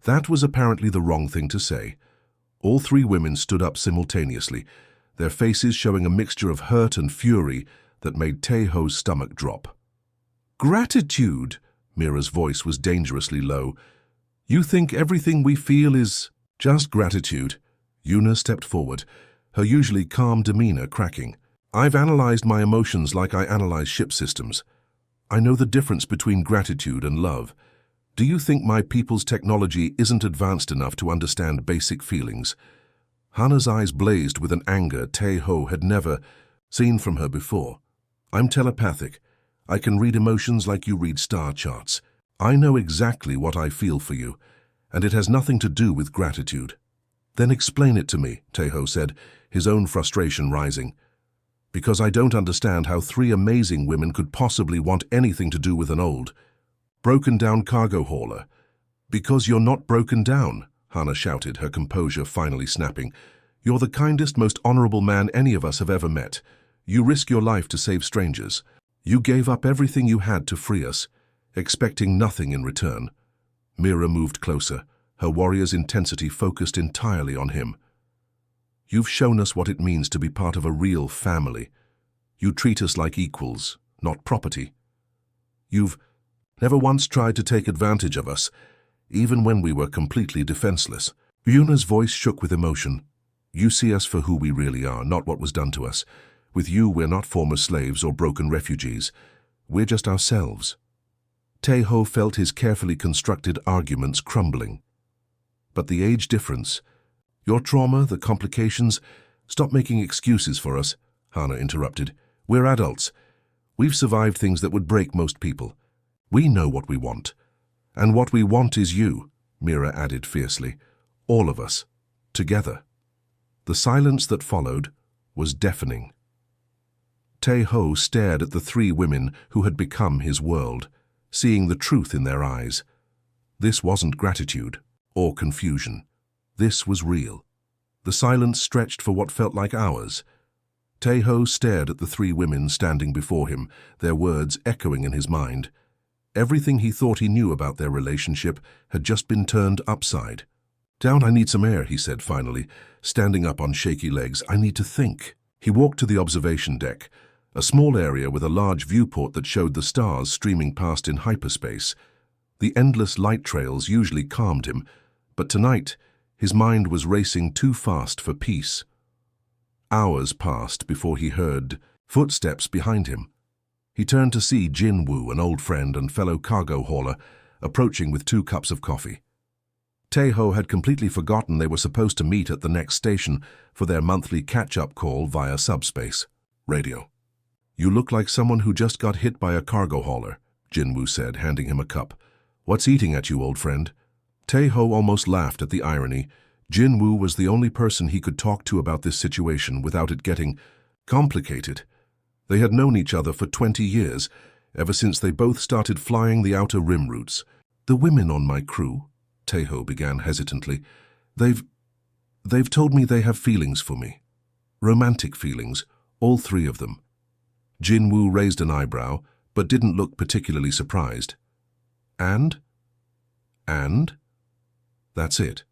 That was apparently the wrong thing to say. All three women stood up simultaneously, their faces showing a mixture of hurt and fury that made Tae-ho's stomach drop. "Gratitude!" Mira's voice was dangerously low. "You think everything we feel is just gratitude?" Yuna stepped forward, her usually calm demeanor cracking. "I've analyzed my emotions like I analyze ship systems. I know the difference between gratitude and love. Do you think my people's technology isn't advanced enough to understand basic feelings?" Hana's eyes blazed with an anger Tae-ho had never seen from her before. "I'm telepathic. I can read emotions like you read star charts. I know exactly what I feel for you, and it has nothing to do with gratitude." "Then explain it to me," Tae-ho said, his own frustration rising. "Because I don't understand how three amazing women could possibly want anything to do with an old, broken-down cargo hauler." "Because you're not broken down," Hana shouted, her composure finally snapping. "You're the kindest, most honorable man any of us have ever met. You risk your life to save strangers. You gave up everything you had to free us, expecting nothing in return." Mira moved closer, her warrior's intensity focused entirely on him. "You've shown us what it means to be part of a real family. You treat us like equals, not property. You've never once tried to take advantage of us, even when we were completely defenseless." Yuna's voice shook with emotion. "You see us for who we really are, not what was done to us. With you, we're not former slaves or broken refugees. We're just ourselves." Tae-ho felt his carefully constructed arguments crumbling. "But the age difference, your trauma, the complications—" "Stop making excuses for us," Hana interrupted. "We're adults. We've survived things that would break most people. We know what we want. And what we want is you," Mira added fiercely. "All of us. Together." The silence that followed was deafening. Tae-ho stared at the three women who had become his world, seeing the truth in their eyes. This wasn't gratitude or confusion. This was real. The silence stretched for what felt like hours. Tae-ho stared at the three women standing before him, their words echoing in his mind. Everything he thought he knew about their relationship had just been turned upside down. "I need some air," he said finally, standing up on shaky legs. "I need to think." He walked to the observation deck, a small area with a large viewport that showed the stars streaming past in hyperspace. The endless light trails usually calmed him, but tonight his mind was racing too fast for peace. Hours passed before he heard footsteps behind him. He turned to see Jin-woo, an old friend and fellow cargo hauler, approaching with 2 cups of coffee. Tae-ho had completely forgotten they were supposed to meet at the next station for their monthly catch-up call via subspace radio. "You look like someone who just got hit by a cargo hauler," Jin-woo said, handing him a cup. "What's eating at you, old friend?" Tae-ho almost laughed at the irony. Jin-woo was the only person he could talk to about this situation without it getting complicated. They had known each other for 20 years, ever since they both started flying the outer rim routes. "The women on my crew," Tae-ho began hesitantly, They've told me they have feelings for me. Romantic feelings, all 3 of them." Jin-woo raised an eyebrow, but didn't look particularly surprised. And? That's it.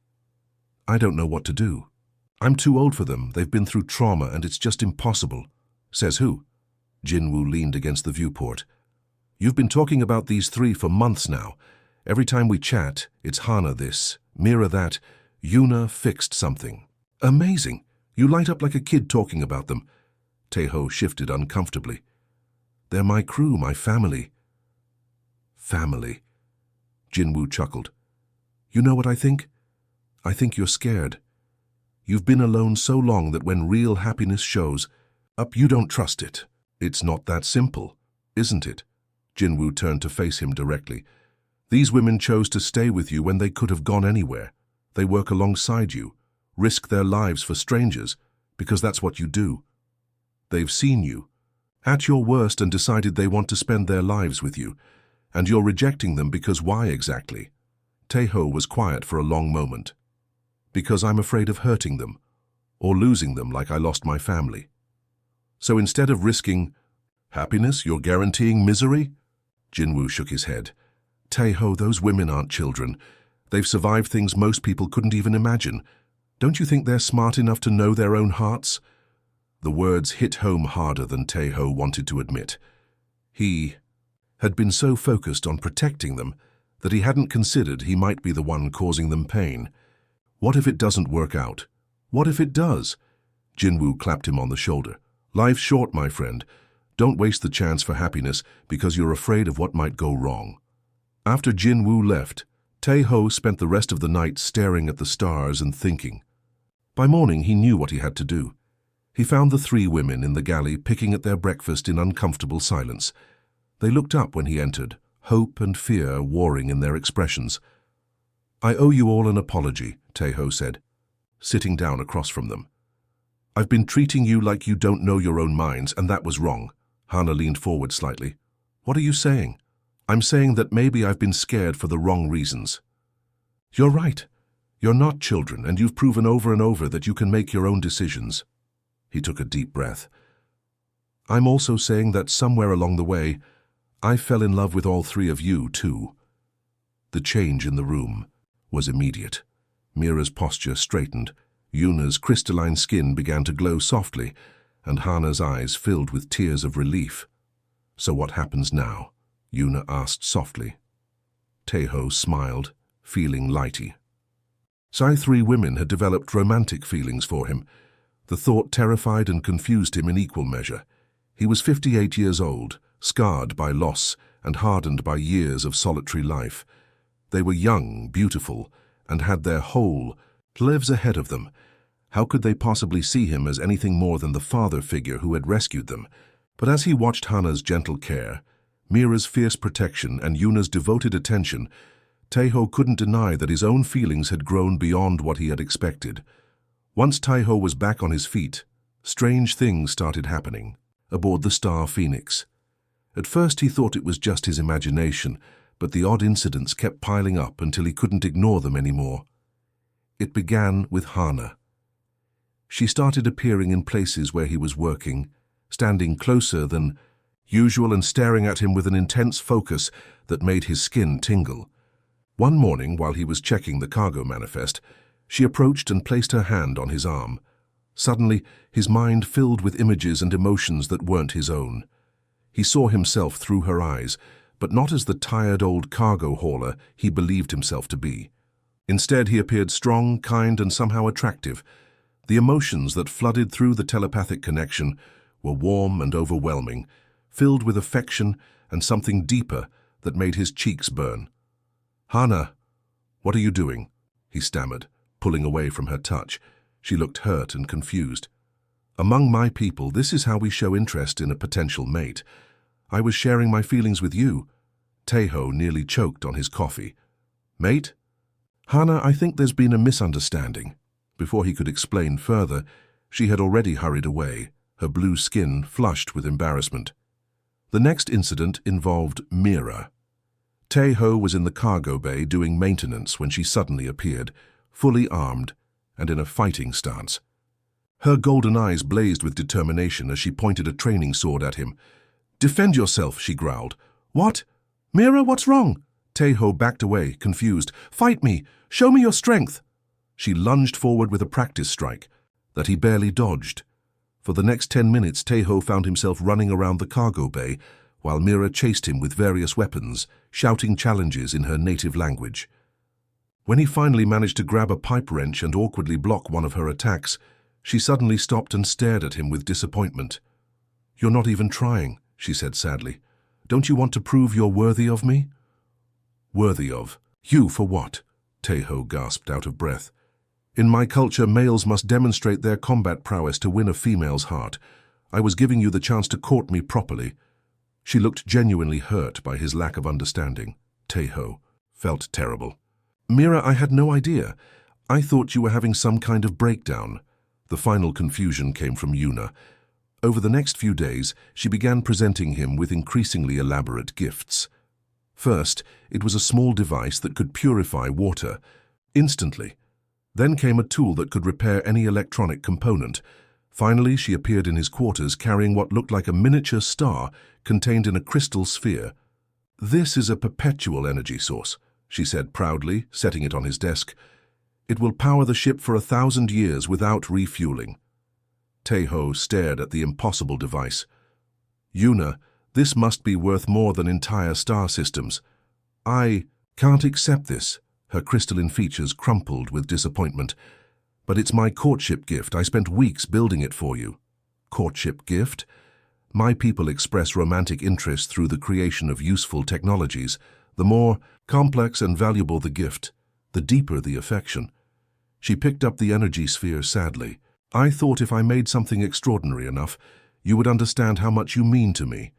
I don't know what to do. I'm too old for them. They've been through trauma and it's just impossible." "Says who?" Jin-woo leaned against the viewport. "You've been talking about these 3 for months now. Every time we chat, it's Hana this, Mira that, Yuna fixed something." "Amazing. You light up like a kid talking about them." Tae-ho shifted uncomfortably. "They're my crew, my family." "Family." Jin-woo chuckled. "You know what I think? I think you're scared. You've been alone so long that when real happiness shows up, you don't trust it." "It's not that simple, isn't it?" Jin-woo turned to face him directly. "These women chose to stay with you when they could have gone anywhere. They work alongside you, risk their lives for strangers, because that's what you do. They've seen you at your worst and decided they want to spend their lives with you, and you're rejecting them because why exactly?" Tae-ho was quiet for a long moment. "Because I'm afraid of hurting them, or losing them like I lost my family." "So instead of risking happiness, you're guaranteeing misery?" Jin-woo shook his head. "Tae-ho, those women aren't children. They've survived things most people couldn't even imagine. Don't you think they're smart enough to know their own hearts?" The words hit home harder than Tae-ho wanted to admit. He had been so focused on protecting them that he hadn't considered he might be the one causing them pain. What if it doesn't work out? What if it does? Jinwoo clapped him on the shoulder. "Life's short, my friend. Don't waste the chance for happiness because you're afraid of what might go wrong." After Jinwoo left, Tae-ho spent the rest of the night staring at the stars and thinking. By morning, he knew what he had to do. He found the three women in the galley picking at their breakfast in uncomfortable silence. They looked up when he entered, hope and fear warring in their expressions. "I owe you all an apology," Tae-ho said, sitting down across from them. "I've been treating you like you don't know your own minds, and that was wrong." Hana leaned forward slightly. "What are you saying?" "I'm saying that maybe I've been scared for the wrong reasons." "You're right. You're not children, and you've proven over and over that you can make your own decisions." He took a deep breath. "I'm also saying that somewhere along the way, I fell in love with all three of you, too." The change in the room was immediate. Mira's posture straightened, Yuna's crystalline skin began to glow softly, and Hana's eyes filled with tears of relief. "So what happens now?" Yuna asked softly. Tae-ho smiled, feeling lighty. Three women had developed romantic feelings for him. The thought terrified and confused him in equal measure. He was 58 years old, scarred by loss and hardened by years of solitary life. They were young, beautiful, and had their whole lives ahead of them. How could they possibly see him as anything more than the father figure who had rescued them? But as he watched Hana's gentle care, Mira's fierce protection, and Yuna's devoted attention, Tae-ho couldn't deny that his own feelings had grown beyond what he had expected. Once Tae-ho was back on his feet, strange things started happening aboard the Star Phoenix. At first he thought it was just his imagination, but the odd incidents kept piling up until he couldn't ignore them anymore. It began with Hana. She started appearing in places where he was working, standing closer than usual and staring at him with an intense focus that made his skin tingle. One morning, while he was checking the cargo manifest, she approached and placed her hand on his arm. Suddenly, his mind filled with images and emotions that weren't his own. He saw himself through her eyes, but not as the tired old cargo hauler he believed himself to be. Instead, he appeared strong, kind, and somehow attractive. The emotions that flooded through the telepathic connection were warm and overwhelming, filled with affection and something deeper that made his cheeks burn. "Hana, what are you doing?" he stammered, pulling away from her touch. She looked hurt and confused. "Among my people, this is how we show interest in a potential mate. I was sharing my feelings with you." Tae-ho nearly choked on his coffee. "Mate?" "Hana, I think there's been a misunderstanding." Before he could explain further, she had already hurried away, her blue skin flushed with embarrassment. The next incident involved Mira. Tae-ho was in the cargo bay doing maintenance when she suddenly appeared, fully armed and in a fighting stance. Her golden eyes blazed with determination as she pointed a training sword at him. "Defend yourself," she growled. "What? Mira, what's wrong?" Tae-ho backed away, confused. "Fight me! Show me your strength!" She lunged forward with a practice strike that he barely dodged. For the next 10 minutes, Tae-ho found himself running around the cargo bay, while Mira chased him with various weapons, shouting challenges in her native language. When he finally managed to grab a pipe wrench and awkwardly block one of her attacks, she suddenly stopped and stared at him with disappointment. "You're not even trying," she said sadly. "Don't you want to prove you're worthy of me?" "Worthy of? You for what?" Tae-ho gasped out of breath. "In my culture, males must demonstrate their combat prowess to win a female's heart. I was giving you the chance to court me properly." She looked genuinely hurt by his lack of understanding. Tae-ho felt terrible. "Mira, I had no idea. I thought you were having some kind of breakdown." The final confusion came from Yuna. Over the next few days, she began presenting him with increasingly elaborate gifts. First, it was a small device that could purify water instantly. Then came a tool that could repair any electronic component. Finally, she appeared in his quarters carrying what looked like a miniature star contained in a crystal sphere. "This is a perpetual energy source," she said proudly, setting it on his desk. "It will power the ship for 1,000 years without refueling." Tae-ho stared at the impossible device. "Yuna, this must be worth more than entire star systems. I can't accept this." Her crystalline features crumpled with disappointment. "But it's my courtship gift. I spent weeks building it for you." "Courtship gift?" "My people express romantic interest through the creation of useful technologies. The more complex and valuable the gift, the deeper the affection." She picked up the energy sphere sadly. "I thought if I made something extraordinary enough, you would understand how much you mean to me."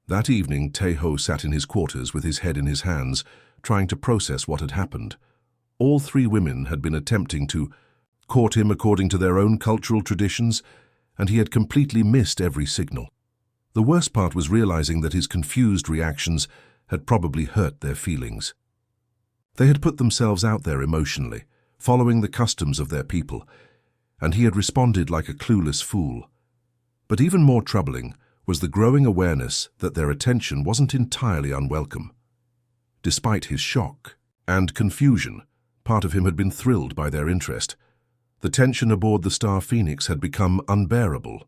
That evening, Tae-ho sat in his quarters with his head in his hands, trying to process what had happened. All three women had been attempting to court him according to their own cultural traditions, and he had completely missed every signal. The worst part was realizing that his confused reactions had probably hurt their feelings. They had put themselves out there emotionally, following the customs of their people, and he had responded like a clueless fool. But even more troubling was the growing awareness that their attention wasn't entirely unwelcome. Despite his shock and confusion, part of him had been thrilled by their interest. The tension aboard the Star Phoenix had become unbearable.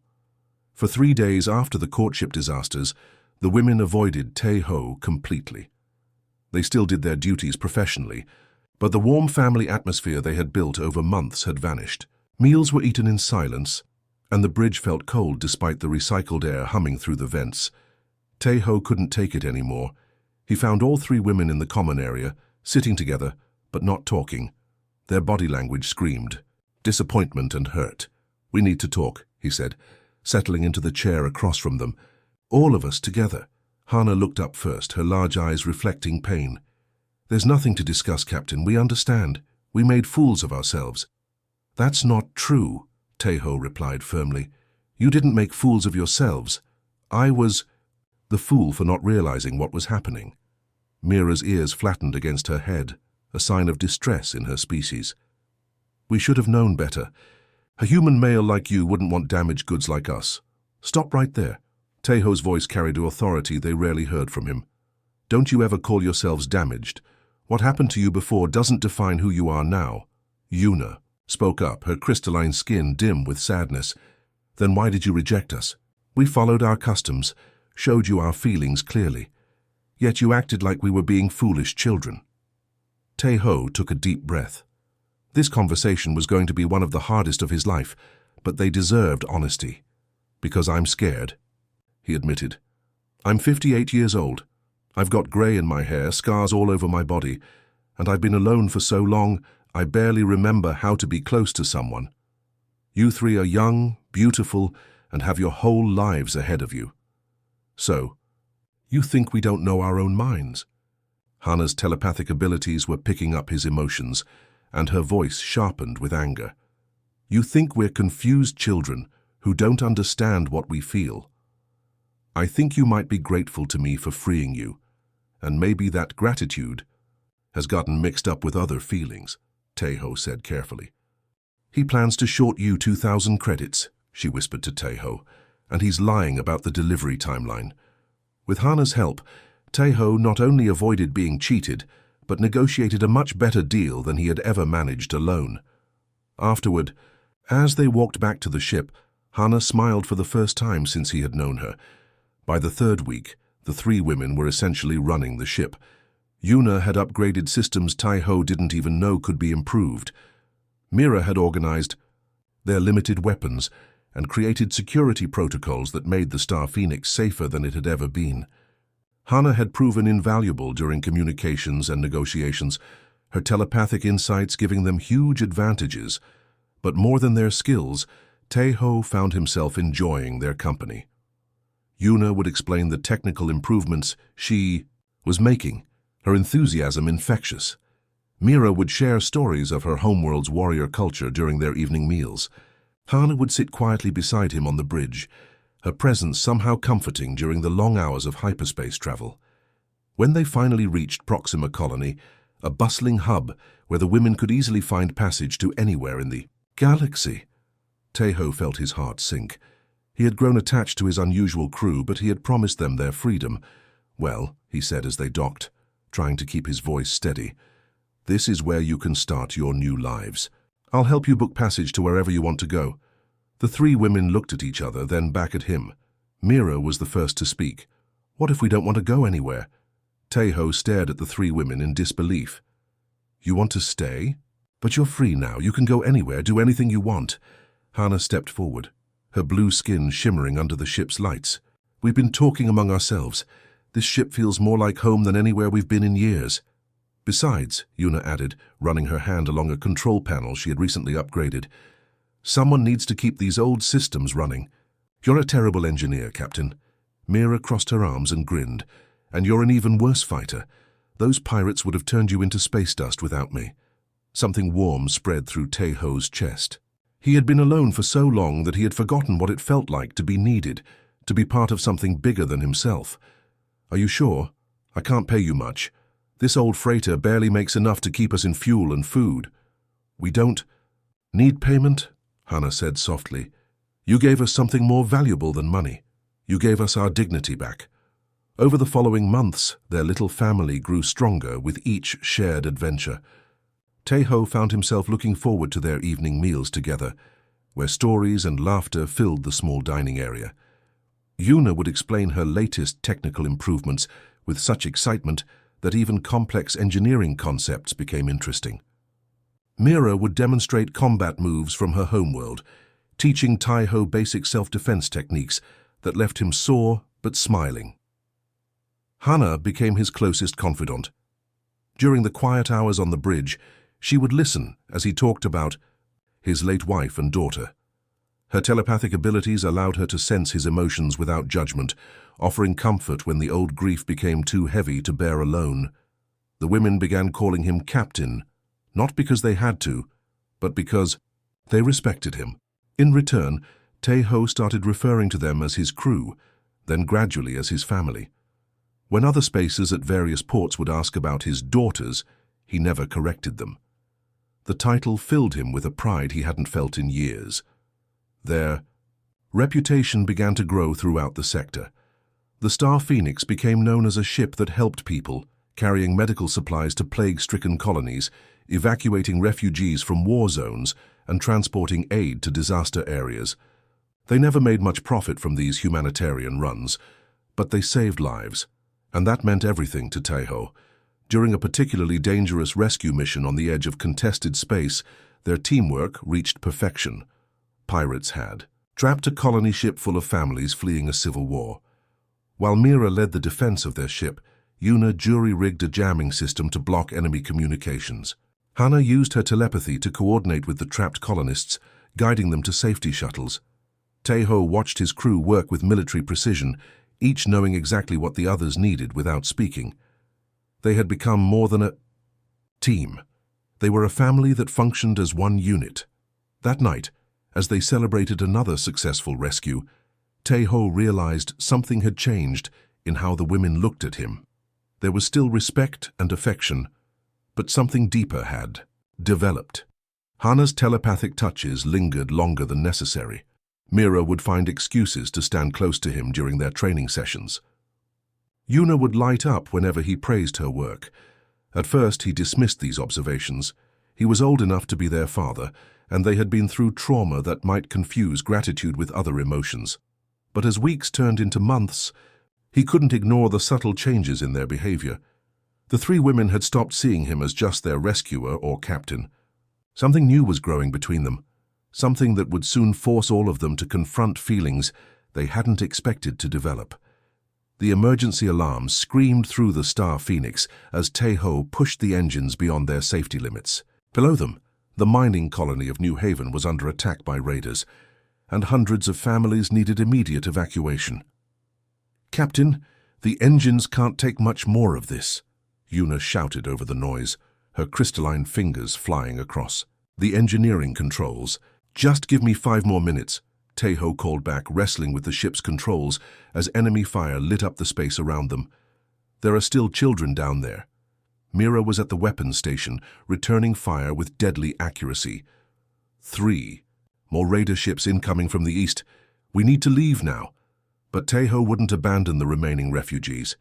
For 3 days after the courtship disasters, the women avoided Tae-ho completely. They still did their duties professionally, but the warm family atmosphere they had built over months had vanished. Meals were eaten in silence, and the bridge felt cold despite the recycled air humming through the vents. Tae-ho couldn't take it anymore. He found all three women in the common area, sitting together, but not talking. Their body language screamed disappointment and hurt. "We need to talk," he said, settling into the chair across from them. "All of us together." Hana looked up first, her large eyes reflecting pain. "There's nothing to discuss, Captain. We understand. We made fools of ourselves." "That's not true," Tae-ho replied firmly. "You didn't make fools of yourselves. I was the fool for not realizing what was happening." Mira's ears flattened against her head, a sign of distress in her species. "We should have known better. A human male like you wouldn't want damaged goods like us." "Stop right there." Tae-ho's voice carried an authority they rarely heard from him. "Don't you ever call yourselves damaged. What happened to you before doesn't define who you are now." Yuna spoke up, her crystalline skin dim with sadness. "Then why did you reject us? We followed our customs, showed you our feelings clearly. Yet you acted like we were being foolish children." Tae-ho took a deep breath. This conversation was going to be one of the hardest of his life, but they deserved honesty. "Because I'm scared," he admitted. "I'm 58 years old. I've got grey in my hair, scars all over my body, and I've been alone for so long I barely remember how to be close to someone. You three are young, beautiful, and have your whole lives ahead of you. So, you think we don't know our own minds?" Hana's telepathic abilities were picking up his emotions, and her voice sharpened with anger. "You think we're confused children who don't understand what we feel. I think you might be grateful to me for freeing you, and maybe that gratitude has gotten mixed up with other feelings," Tae-ho said carefully. "He plans to short you 2,000 credits, she whispered to Tae-ho, "and he's lying about the delivery timeline." With Hana's help, Tae-ho not only avoided being cheated, but negotiated a much better deal than he had ever managed alone. Afterward, as they walked back to the ship, Hana smiled for the first time since he had known her. By the 3rd week, the three women were essentially running the ship. Yuna had upgraded systems Tae-ho didn't even know could be improved. Mira had organized their limited weapons and created security protocols that made the Star Phoenix safer than it had ever been. Hana had proven invaluable during communications and negotiations, her telepathic insights giving them huge advantages. But more than their skills, Tae-ho found himself enjoying their company. Yuna would explain the technical improvements she was making, her enthusiasm infectious. Mira would share stories of her homeworld's warrior culture during their evening meals. Hana would sit quietly beside him on the bridge, her presence somehow comforting during the long hours of hyperspace travel. When they finally reached Proxima Colony, a bustling hub where the women could easily find passage to anywhere in the galaxy, Tae-ho felt his heart sink. He had grown attached to his unusual crew, but he had promised them their freedom. "Well," he said as they docked, trying to keep his voice steady, This is where you can start your new lives. I'll help you book passage to wherever you want to go." The three women looked at each other, then back at him. Mira was the first to speak. "What if we don't want to go anywhere?" Tae-ho stared at the three women in disbelief. "You want to stay? But you're free now. You can go anywhere, do anything you want." Hana stepped forward, her blue skin shimmering under the ship's lights. "We've been talking among ourselves. This ship feels more like home than anywhere we've been in years." "Besides," Yuna added, running her hand along a control panel she had recently upgraded, "someone needs to keep these old systems running. You're a terrible engineer, Captain." Mira crossed her arms and grinned. "And you're an even worse fighter. Those pirates would have turned you into space dust without me." Something warm spread through Tae-ho's chest. He had been alone for so long that he had forgotten what it felt like to be needed, to be part of something bigger than himself. "Are you sure? I can't pay you much. This old freighter barely makes enough to keep us in fuel and food." "We don't need payment," Hana said softly. "You gave us something more valuable than money. You gave us our dignity back." Over the following months, their little family grew stronger with each shared adventure. Tae-ho found himself looking forward to their evening meals together, where stories and laughter filled the small dining area. Yuna would explain her latest technical improvements with such excitement that even complex engineering concepts became interesting. Mira would demonstrate combat moves from her homeworld, teaching Tae-ho basic self-defense techniques that left him sore but smiling. Hana became his closest confidant. During the quiet hours on the bridge, she would listen as he talked about his late wife and daughter. Her telepathic abilities allowed her to sense his emotions without judgment, offering comfort when the old grief became too heavy to bear alone. The women began calling him Captain, not because they had to, but because they respected him. In return, Tae-ho started referring to them as his crew, then gradually as his family. When other spacers at various ports would ask about his daughters, he never corrected them. The title filled him with a pride he hadn't felt in years. Their reputation began to grow throughout the sector. The Star Phoenix became known as a ship that helped people, carrying medical supplies to plague-stricken colonies, evacuating refugees from war zones, and transporting aid to disaster areas. They never made much profit from these humanitarian runs, but they saved lives, and that meant everything to Tae-ho. During a particularly dangerous rescue mission on the edge of contested space, their teamwork reached perfection. Pirates had trapped a colony ship full of families fleeing a civil war. While Mira led the defense of their ship, Yuna jury-rigged a jamming system to block enemy communications. Hana used her telepathy to coordinate with the trapped colonists, guiding them to safety shuttles. Tae-ho watched his crew work with military precision, each knowing exactly what the others needed without speaking. They had become more than a team. They were a family that functioned as one unit. That night, as they celebrated another successful rescue, Tae-ho realized something had changed in how the women looked at him. There was still respect and affection, but something deeper had developed. Hana's telepathic touches lingered longer than necessary. Mira would find excuses to stand close to him during their training sessions. Yuna would light up whenever he praised her work. At first, he dismissed these observations. He was old enough to be their father, and they had been through trauma that might confuse gratitude with other emotions. But as weeks turned into months, he couldn't ignore the subtle changes in their behavior. The three women had stopped seeing him as just their rescuer or captain. Something new was growing between them, something that would soon force all of them to confront feelings they hadn't expected to develop. The emergency alarm screamed through the Star Phoenix as Tae-ho pushed the engines beyond their safety limits. Below them, the mining colony of New Haven was under attack by raiders, and hundreds of families needed immediate evacuation. "Captain, the engines can't take much more of this," Yuna shouted over the noise, her crystalline fingers flying across. "The engineering controls. Just give me 5 more minutes," Tae-ho called back, wrestling with the ship's controls as enemy fire lit up the space around them. "There are still children down there." Mira was at the weapons station, returning fire with deadly accuracy. 3. More raider ships incoming from the east. "We need to leave now." But Tae-ho wouldn't abandon the remaining refugees.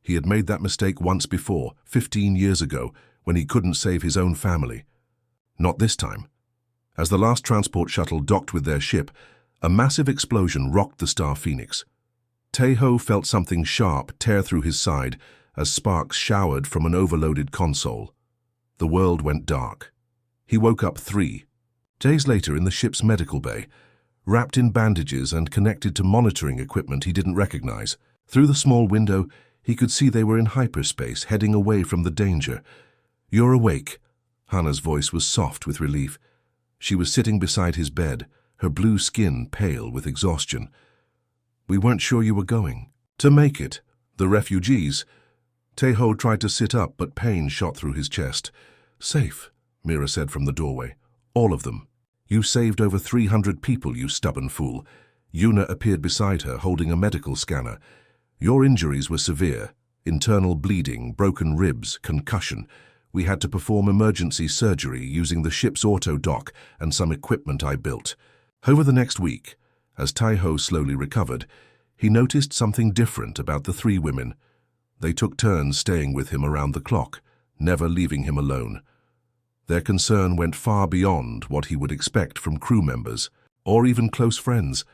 He had made that mistake once before, 15 years ago, when he couldn't save his own family. Not this time. As the last transport shuttle docked with their ship, a massive explosion rocked the Star Phoenix. Taeho felt something sharp tear through his side as sparks showered from an overloaded console. The world went dark. He woke up 3 days later in the ship's medical bay, wrapped in bandages and connected to monitoring equipment he didn't recognize. Through the small window, he could see they were in hyperspace, heading away from the danger. "You're awake." Hannah's voice was soft with relief. She was sitting beside his bed, her blue skin pale with exhaustion. "We weren't sure you were going to make it. The refugees." Taeho tried to sit up, but pain shot through his chest. "Safe," Mira said from the doorway. "All of them. You saved over 300 people, you stubborn fool." Yuna appeared beside her, holding a medical scanner. "Your injuries were severe. Internal bleeding, broken ribs, concussion. We had to perform emergency surgery using the ship's auto dock and some equipment I built." Over the next week, as Taeho slowly recovered, he noticed something different about the 3 women. They took turns staying with him around the clock, never leaving him alone. Their concern went far beyond what he would expect from crew members, or even close friends.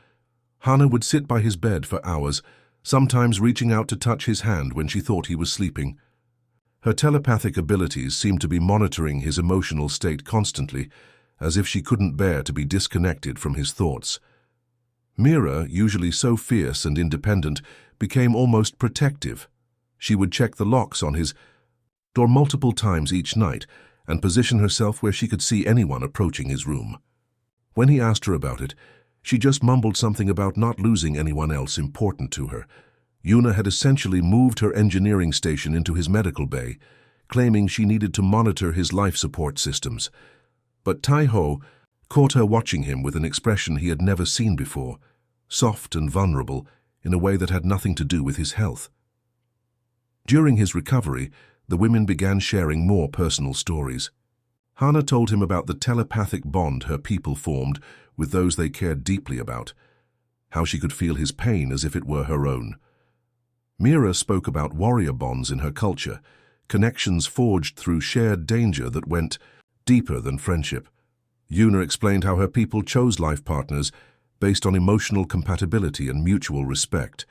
Hannah would sit by his bed for hours, sometimes reaching out to touch his hand when she thought he was sleeping. Her telepathic abilities seemed to be monitoring his emotional state constantly, as if she couldn't bear to be disconnected from his thoughts. Mira, usually so fierce and independent, became almost protective. She would check the locks on his door multiple times each night and position herself where she could see anyone approaching his room. When he asked her about it, she just mumbled something about not losing anyone else important to her. Yuna had essentially moved her engineering station into his medical bay, claiming she needed to monitor his life support systems. But Taeho caught her watching him with an expression he had never seen before, soft and vulnerable in a way that had nothing to do with his health. During his recovery, the women began sharing more personal stories. Hannah told him about the telepathic bond her people formed with those they cared deeply about, how she could feel his pain as if it were her own. Mira spoke about warrior bonds in her culture, connections forged through shared danger that went deeper than friendship. Yuna explained how her people chose life partners based on emotional compatibility and mutual respect.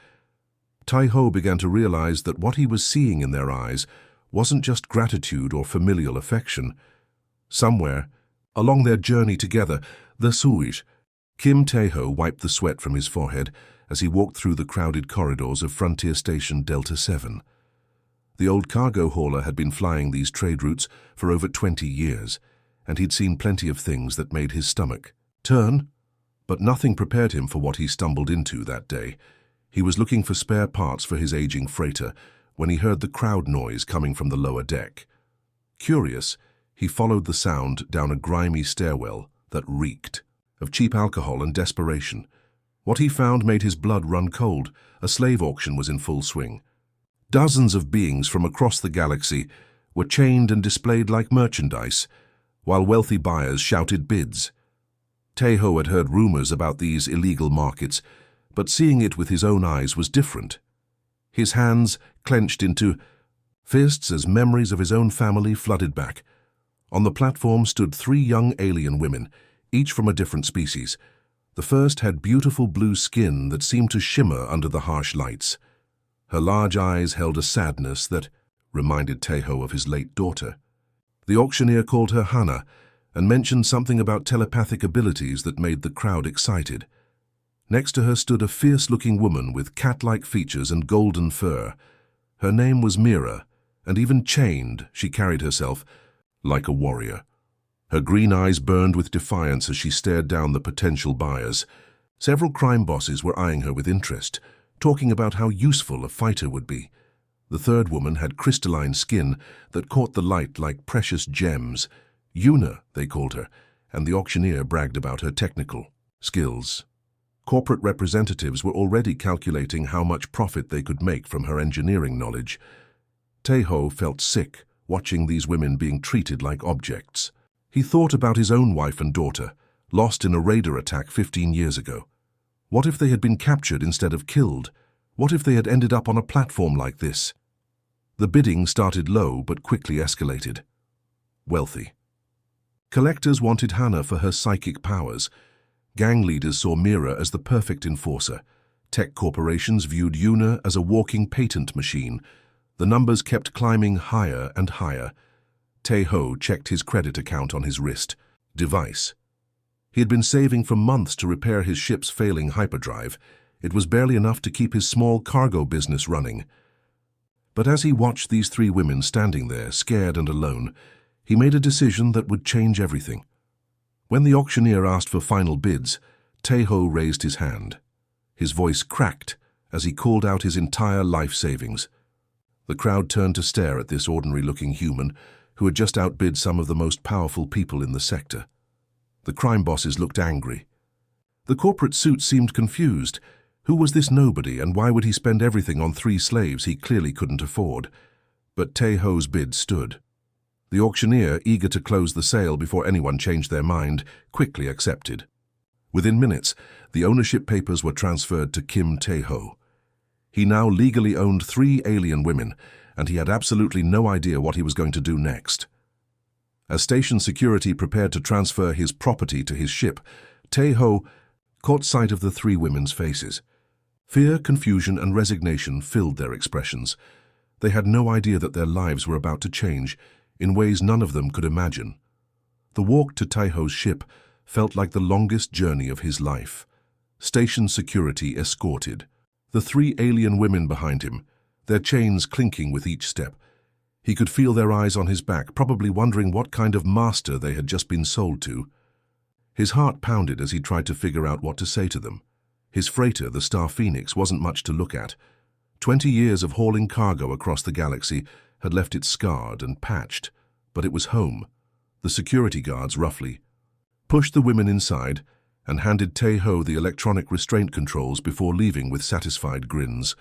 Taeho began to realize that what he was seeing in their eyes wasn't just gratitude or familial affection. Somewhere, along their journey together, the Suij, Kim Taeho wiped the sweat from his forehead as he walked through the crowded corridors of Frontier Station Delta 7. The old cargo hauler had been flying these trade routes for over 20 years, and he'd seen plenty of things that made his stomach turn, but nothing prepared him for what he stumbled into that day. He was looking for spare parts for his aging freighter when he heard the crowd noise coming from the lower deck. Curious, he followed the sound down a grimy stairwell that reeked of cheap alcohol and desperation. What he found made his blood run cold. A slave auction was in full swing. Dozens of beings from across the galaxy were chained and displayed like merchandise, while wealthy buyers shouted bids. Taeho had heard rumors about these illegal markets, but seeing it with his own eyes was different. His hands clenched into fists as memories of his own family flooded back. On the platform stood 3 young alien women, each from a different species. The first had beautiful blue skin that seemed to shimmer under the harsh lights. Her large eyes held a sadness that reminded Taeho of his late daughter. The auctioneer called her Hannah and mentioned something about telepathic abilities that made the crowd excited. Next to her stood a fierce-looking woman with cat-like features and golden fur. Her name was Mira, and even chained, she carried herself like a warrior. Her green eyes burned with defiance as she stared down the potential buyers. Several crime bosses were eyeing her with interest, talking about how useful a fighter would be. The third woman had crystalline skin that caught the light like precious gems. Yuna, they called her, and the auctioneer bragged about her technical skills. Corporate representatives were already calculating how much profit they could make from her engineering knowledge. Taeho felt sick watching these women being treated like objects. He thought about his own wife and daughter, lost in a raider attack 15 years ago. What if they had been captured instead of killed? What if they had ended up on a platform like this? The bidding started low but quickly escalated. wealthy. Collectors wanted Hannah for her psychic powers. Gang leaders saw Mira as the perfect enforcer. Tech corporations viewed Yuna as a walking patent machine. The numbers kept climbing higher and higher. Tae-ho checked his credit account on his wrist. Device. He had been saving for months to repair his ship's failing hyperdrive. It was barely enough to keep his small cargo business running. But as he watched these three women standing there, scared and alone, he made a decision that would change everything. When the auctioneer asked for final bids, Tae-ho raised his hand. His voice cracked as he called out his entire life savings. The crowd turned to stare at this ordinary-looking human who had just outbid some of the most powerful people in the sector. The crime bosses looked angry. The corporate suit seemed confused. Who was this nobody, and why would he spend everything on 3 slaves he clearly couldn't afford? But Tae-ho's bid stood. The auctioneer, eager to close the sale before anyone changed their mind, quickly accepted. Within minutes, the ownership papers were transferred to Kim Tae-ho. He now legally owned 3 alien women, and he had absolutely no idea what he was going to do next. As station security prepared to transfer his property to his ship, Tae-ho caught sight of the 3 women's faces. Fear, confusion, and resignation filled their expressions. They had no idea that their lives were about to change in ways none of them could imagine. The walk to Tae-ho's ship felt like the longest journey of his life. Station security escorted. The 3 alien women behind him, their chains clinking with each step. He could feel their eyes on his back, probably wondering what kind of master they had just been sold to. His heart pounded as he tried to figure out what to say to them. His freighter, the Star Phoenix, wasn't much to look at. 20 years of hauling cargo across the galaxy had left it scarred and patched, but it was home. The security guards roughly pushed the women inside and handed Tae-ho the electronic restraint controls before leaving with satisfied grins.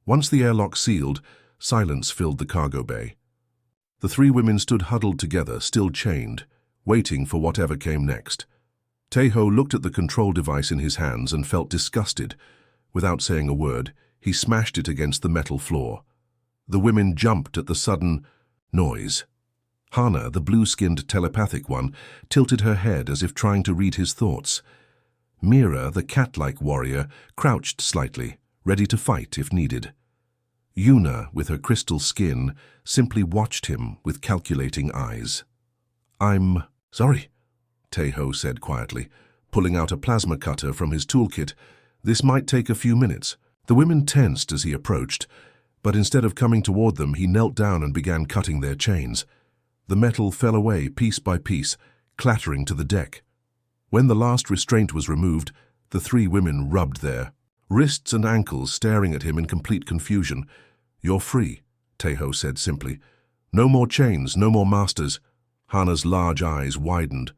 Once the airlock sealed, silence filled the cargo bay. The 3 women stood huddled together, still chained, waiting for whatever came next. Tae-ho looked at the control device in his hands and felt disgusted. Without saying a word, he smashed it against the metal floor. The women jumped at the sudden noise. Hannah, the blue-skinned telepathic one, tilted her head as if trying to read his thoughts. Mira, the cat-like warrior, crouched slightly, ready to fight if needed. Yuna, with her crystal skin, simply watched him with calculating eyes. "I'm sorry," Tae-ho said quietly, pulling out a plasma cutter from his toolkit. "This might take a few minutes." The women tensed as he approached, but instead of coming toward them, he knelt down and began cutting their chains. The metal fell away piece by piece, clattering to the deck. When the last restraint was removed, the 3 women rubbed their wrists and ankles, staring at him in complete confusion. "You're free," Tae-ho said simply. "No more chains, no more masters." Hannah's large eyes widened.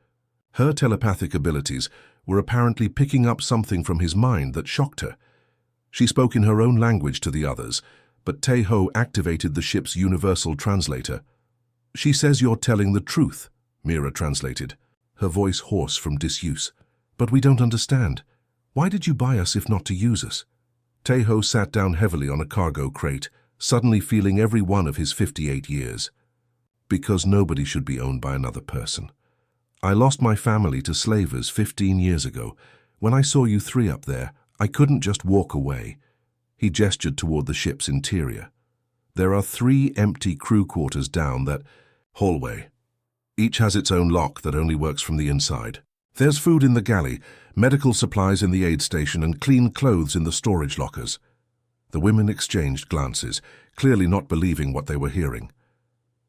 Her telepathic abilities were apparently picking up something from his mind that shocked her. She spoke in her own language to the others, but Tae-ho activated the ship's universal translator. "She says you're telling the truth," Mira translated, her voice hoarse from disuse. "But we don't understand. Why did you buy us if not to use us?" Tae-ho sat down heavily on a cargo crate, suddenly feeling every one of his 58 years. "Because nobody should be owned by another person. I lost my family to slavers 15 years ago. When I saw you 3 up there, I couldn't just walk away." He gestured toward the ship's interior. "There are 3 empty crew quarters down that hallway. Each has its own lock that only works from the inside. There's food in the galley, medical supplies in the aid station, and clean clothes in the storage lockers." The women exchanged glances, clearly not believing what they were hearing.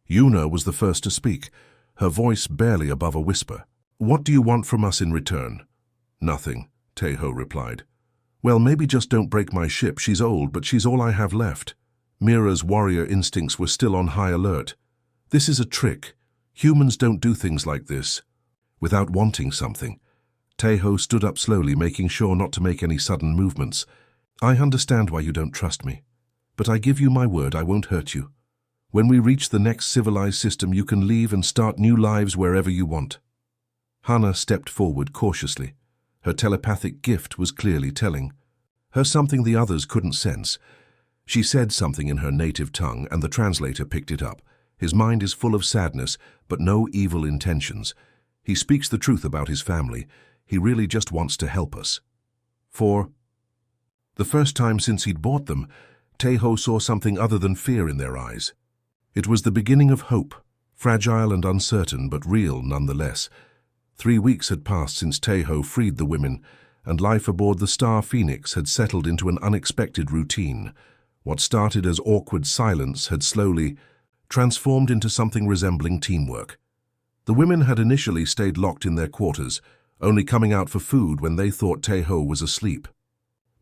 Yuna was the first to speak, her voice barely above a whisper. "What do you want from us in return?" "Nothing," Tae-ho replied. "Well, maybe just don't break my ship. She's old, but she's all I have left." Mira's warrior instincts were still on high alert. "This is a trick. Humans don't do things like this." Without wanting something, Tae-ho stood up slowly, making sure not to make any sudden movements. "I understand why you don't trust me, but I give you my word I won't hurt you. When we reach the next civilized system, you can leave and start new lives wherever you want." Hannah stepped forward cautiously. Her telepathic gift was clearly telling her something the others couldn't sense. She said something in her native tongue, and the translator picked it up. His mind is full of sadness, but no evil intentions. He speaks the truth about his family. He really just wants to help us. For the first time since he'd bought them, Tae-ho saw something other than fear in their eyes. It was the beginning of hope, fragile and uncertain, but real nonetheless. 3 weeks had passed since Tae-ho freed the women, and life aboard the Star Phoenix had settled into an unexpected routine. What started as awkward silence had slowly transformed into something resembling teamwork. The women had initially stayed locked in their quarters, only coming out for food when they thought Tae-ho was asleep.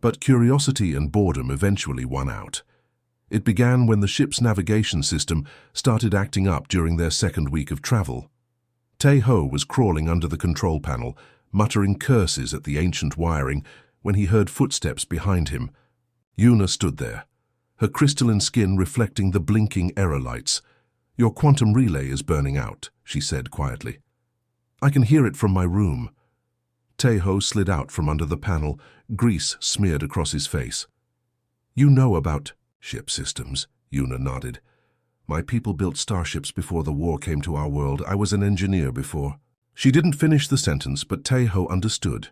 But curiosity and boredom eventually won out. It began when the ship's navigation system started acting up during their second week of travel. Tae-ho was crawling under the control panel, muttering curses at the ancient wiring when he heard footsteps behind him. Yuna stood there, her crystalline skin reflecting the blinking error lights. "Your quantum relay is burning out," she said quietly. "I can hear it from my room." Tae-ho slid out from under the panel, grease smeared across his face. "You know about ship systems," Yuna nodded. "My people built starships before the war came to our world. I was an engineer before." She didn't finish the sentence, but Tae-ho understood.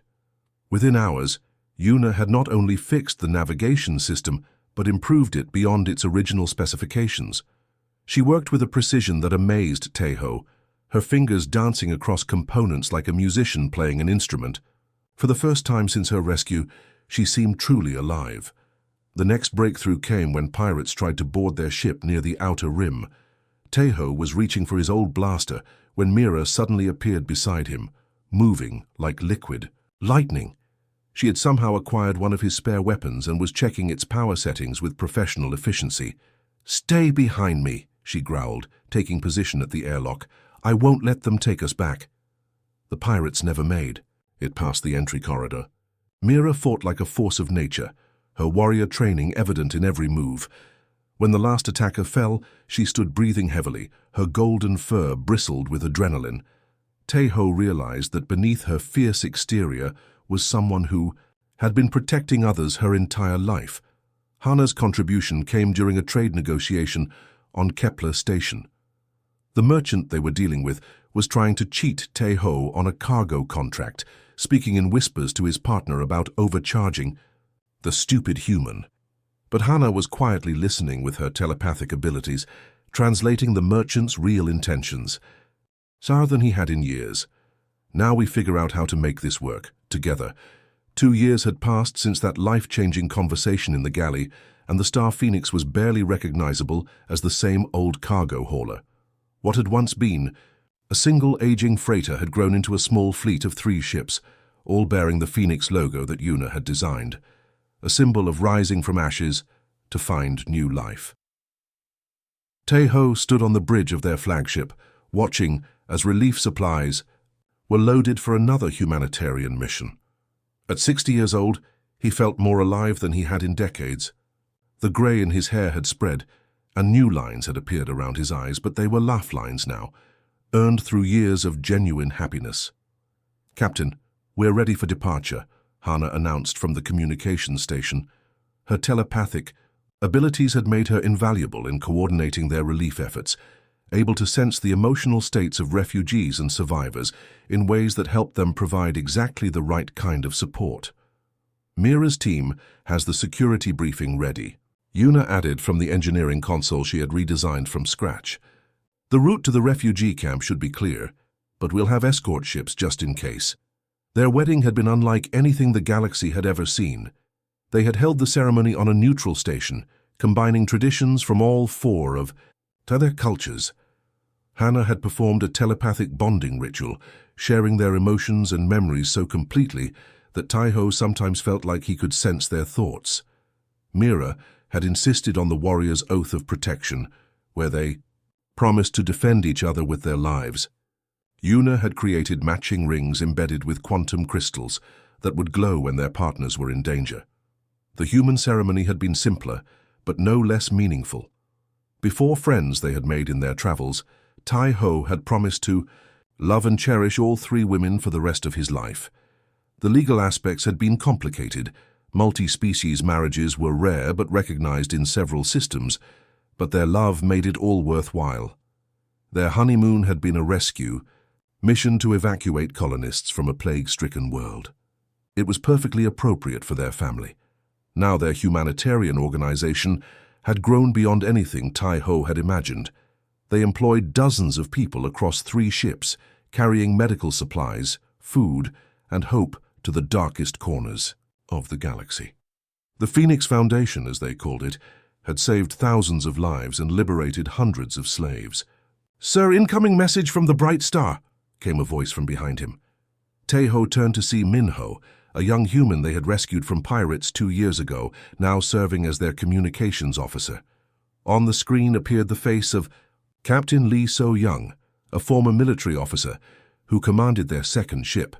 Within hours, Yuna had not only fixed the navigation system, but improved it beyond its original specifications. She worked with a precision that amazed Tae-ho, her fingers dancing across components like a musician playing an instrument. For the first time since her rescue, she seemed truly alive. The next breakthrough came when pirates tried to board their ship near the outer rim. Tae-ho was reaching for his old blaster when Mira suddenly appeared beside him, moving like liquid lightning. She had somehow acquired one of his spare weapons and was checking its power settings with professional efficiency. "Stay behind me," she growled, taking position at the airlock. "I won't let them take us back." The pirates never made it past the entry corridor. Mira fought like a force of nature, her warrior training evident in every move. When the last attacker fell, she stood breathing heavily, her golden fur bristled with adrenaline. Tae-ho realized that beneath her fierce exterior was someone who had been protecting others her entire life. Hana's contribution came during a trade negotiation on Kepler Station. The merchant they were dealing with was trying to cheat Tae-ho on a cargo contract, speaking in whispers to his partner about overcharging. The stupid human. But Hana was quietly listening with her telepathic abilities, translating the merchant's real intentions. "Sour than he had in years. Now we figure out how to make this work, together." 2 years had passed since that life-changing conversation in the galley, and the Star Phoenix was barely recognizable as the same old cargo hauler. What had once been a single aging freighter had grown into a small fleet of 3 ships, all bearing the Phoenix logo that Yuna had designed, a symbol of rising from ashes to find new life. Tae-ho stood on the bridge of their flagship, watching as relief supplies were loaded for another humanitarian mission. At 60 years old, he felt more alive than he had in decades. The grey in his hair had spread, and new lines had appeared around his eyes, but they were laugh lines now, earned through years of genuine happiness. "Captain, we're ready for departure," Hana announced from the communications station. Her telepathic abilities had made her invaluable in coordinating their relief efforts, able to sense the emotional states of refugees and survivors in ways that helped them provide exactly the right kind of support. "Mira's team has the security briefing ready," Yuna added from the engineering console she had redesigned from scratch. "The route to the refugee camp should be clear, but we'll have escort ships just in case." Their wedding had been unlike anything the galaxy had ever seen. They had held the ceremony on a neutral station, combining traditions from all 4 of their cultures. Hana had performed a telepathic bonding ritual, sharing their emotions and memories so completely that Tae-ho sometimes felt like he could sense their thoughts. Mira had insisted on the warrior's oath of protection, where they promised to defend each other with their lives. Yuna had created matching rings embedded with quantum crystals that would glow when their partners were in danger. The human ceremony had been simpler, but no less meaningful. Before friends they had made in their travels, Tae-ho had promised to love and cherish all 3 women for the rest of his life. The legal aspects had been complicated. Multi-species marriages were rare but recognized in several systems, but their love made it all worthwhile. Their honeymoon had been a rescue mission to evacuate colonists from a plague-stricken world. It was perfectly appropriate for their family. Now their humanitarian organization had grown beyond anything Tai-Ho had imagined. They employed dozens of people across 3 ships, carrying medical supplies, food, and hope to the darkest corners of the galaxy. The Phoenix Foundation, as they called it, had saved thousands of lives and liberated hundreds of slaves. "Sir, incoming message from the Bright Star," came a voice from behind him. Tai-Ho turned to see Minho, a young human they had rescued from pirates 2 years ago, now serving as their communications officer. On the screen appeared the face of Captain Lee So-young, a former military officer who commanded their 2nd ship.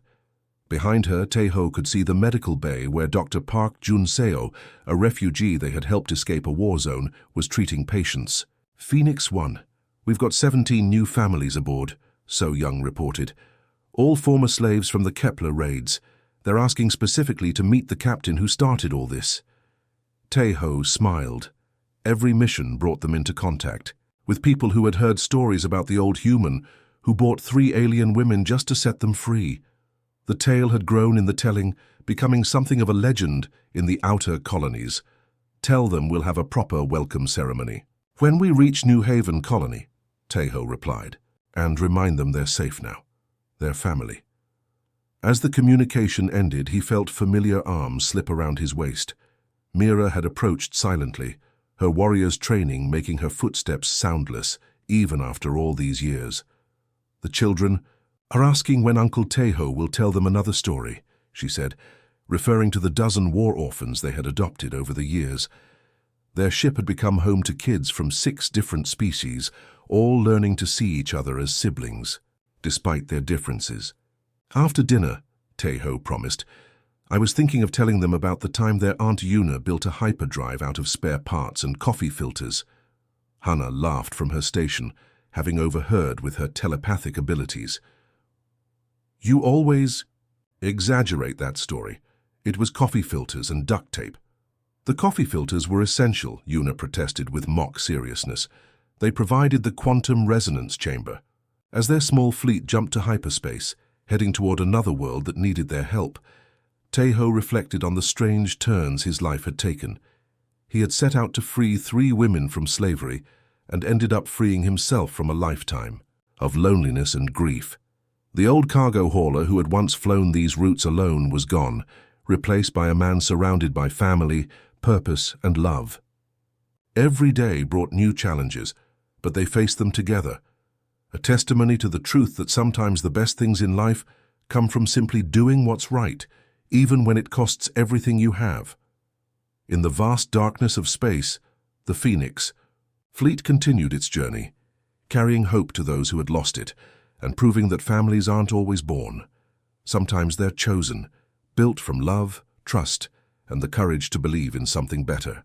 Behind her, Tai-Ho could see the medical bay where Dr. Park Jun-seo, a refugee they had helped escape a war zone, was treating patients. "Phoenix 1. We've got 17 new families aboard," So-young reported. "All former slaves from the Kepler raids. They're asking specifically to meet the captain who started all this." Tai-Ho smiled. Every mission brought them into contact with people who had heard stories about the old human who bought 3 alien women just to set them free. The tale had grown in the telling, becoming something of a legend in the outer colonies. "Tell them we'll have a proper welcome ceremony when we reach New Haven Colony," Tai-Ho replied, "and remind them they're safe now. Their family." As the communication ended, he felt familiar arms slip around his waist. Mira had approached silently, her warrior's training making her footsteps soundless, even after all these years. "The children are asking when Uncle Tai-Ho will tell them another story," she said, referring to the dozen war orphans they had adopted over the years. Their ship had become home to kids from 6 different species, all learning to see each other as siblings, despite their differences. "After dinner," Tai-Ho promised, "I was thinking of telling them about the time their Aunt Yuna built a hyperdrive out of spare parts and coffee filters." Hannah laughed from her station, having overheard with her telepathic abilities. "You always exaggerate that story. It was coffee filters and duct tape." "The coffee filters were essential," Yuna protested with mock seriousness. "They provided the quantum resonance chamber. As their small fleet jumped to hyperspace, heading toward another world that needed their help, Tai-Ho reflected on the strange turns his life had taken. He had set out to free 3 women from slavery and ended up freeing himself from a lifetime of loneliness and grief. The old cargo hauler who had once flown these routes alone was gone, replaced by a man surrounded by family, purpose, and love. Every day brought new challenges, but they faced them together, a testimony to the truth that sometimes the best things in life come from simply doing what's right, even when it costs everything you have. In the vast darkness of space, the Phoenix fleet continued its journey, carrying hope to those who had lost it, and proving that families aren't always born. Sometimes they're chosen, built from love, trust, and the courage to believe in something better.